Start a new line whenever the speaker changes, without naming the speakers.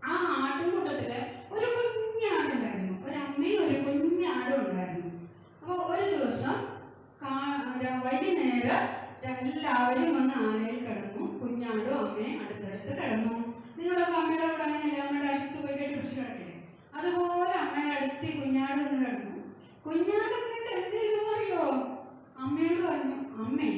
ആ ആട്ടുകൂട്ടത്തില് ഒരു കുഞ്ഞാടുണ്ടായിരുന്നു, ഒരമ്മയും ഒരു കുഞ്ഞാടും ഉണ്ടായിരുന്നു. അപ്പോൾ ഒരു ദിവസം വൈകുന്നേരം എല്ലാവരും വന്ന് ആലയിൽ കിടന്നു. കുഞ്ഞാടും അമ്മയും അടുത്തടുത്ത് കിടന്നു. നിങ്ങളൊക്കെ അമ്മയുടെ കൂടെ അങ്ങനെയല്ലേ, അമ്മയുടെ അടുത്ത് പോയി കെട്ടിപ്പിടിച്ച് കിടക്കില്ലേ? അതുപോലെ അമ്മയുടെ അടുത്ത് കുഞ്ഞാട് ഒന്ന് കിടന്നു. കുഞ്ഞാട് എന്നിട്ട് എന്ത് ചെയ്തെന്നറിയോ? അമ്മയോട് പറഞ്ഞു, അമ്മേ